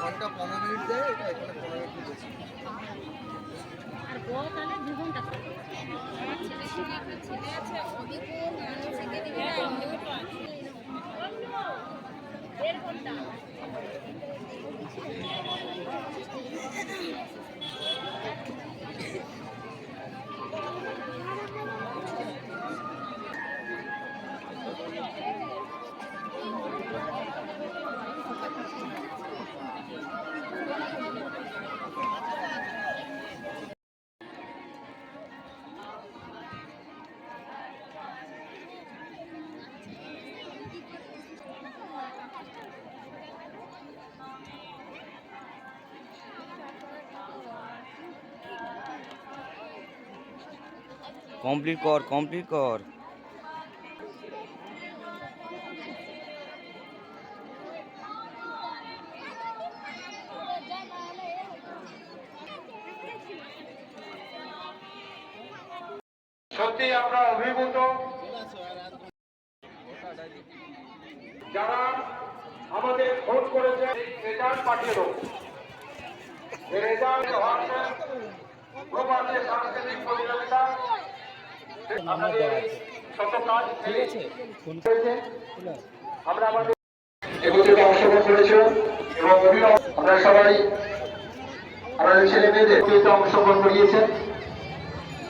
ঘন্টা 15 মিনিট দেয়, এটা এখানে 15 মিনিট বেশি। আর বউ তাহলে 2 ঘন্টা। ছেলে আছে ওদিকে মানুষ থেকে দিবে না 1.5 ঘন্টা। কমপ্লিট কর, কমপ্লিট কর। সত্যি আমরা অভিভূত যারা আমাদের খোঁজ করেছে রেজাল্ট পাঠিয়ে দেবো। রেজাল্ট হচ্ছে প্রবাসী সাংস্কৃতিক প্রতিযোগিতা আমাদের শত কাজ হয়েছে। আমরা আমাদের এগুলোতে অংশগ্রহণ করেছি এবং আমরা সবাই আমাদের ছেলে মেয়েদের অংশগ্রহণ করিয়েছেন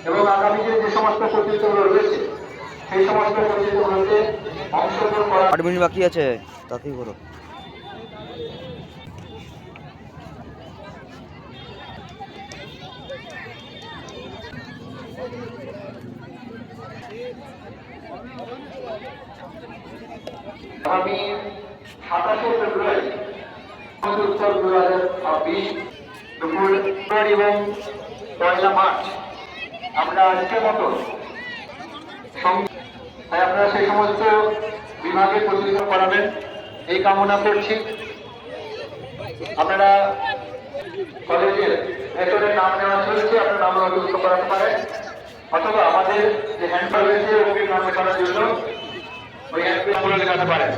এবং আগামী দিনে যে সমস্ত প্রতিযোগিতাগুলো রয়েছে সেই সমস্ত প্রতিযোগিতাগুলোতে অংশগ্রহণ করা। 8 মিনিট বাকি আছে, তাতেই করো। আমি 27 ফেব্রুয়ারি উত্তর 2026 দুপুর এবং 1 মার্চ আমরা আজকের মতো তাই আপনারা সেই সমস্ত বিভাগে প্রতিযোগিতা করাবেন এই কামনা করছি। আপনারা কলেজের ভেতরে নাম নেওয়া চলছে, আপনার নাম নথিভুক্ত করাতে পারেন অথবা আমাদের যে হ্যান্ডপার রয়েছে ওটির নামে করার জন্য ওই হ্যান্ডপারগুলো লেখাতে পারেন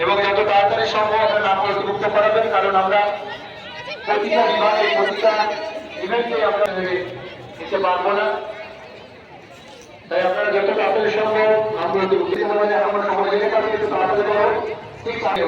এবং যত তাড়াতাড়ি সম্ভব আপনার নাম নথিভুক্ত করাবেন, কারণ আমরা প্রতিটা বিভাগে প্রতিটা ইভেন্টে আমরা নিতে পারবো না। তাই আপনারা যত তাড়াতাড়ি সম্ভব নাম নথিভুক্ত মানে আমরা সময় লেগে থাকি একটু তাড়াতাড়ি করবো, ঠিক আছে।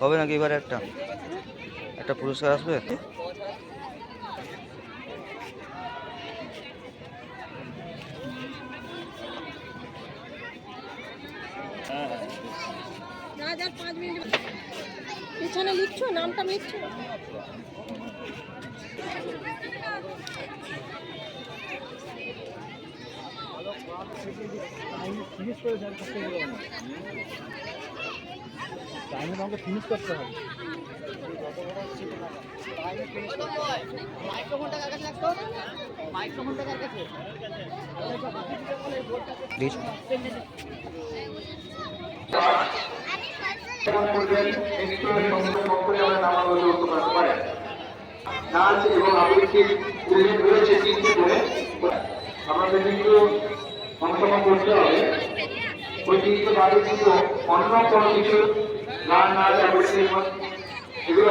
হবে নাকি এবারে একটা পুরস্কার আসবে? রাজার 5 মিনিট পিছনে লিখছো, নামটা লিখছো। ফিনিশ করে যার কাছে টাইমে আমাকে ফিনিশ করতে হবে। মাইক্রোফোনটা কার কাছে রাখতো? মাইক্রোফোনটা কার কাছে? নাচ এবং আবৃত্তি রয়েছে 3টে করে আমাদের কিন্তু অংশগ্রহণ করতে হবে। ওই 3টে বাদে কিন্তু অন্য কোনো কিছু গান নাচ আবৃত্তি এগুলো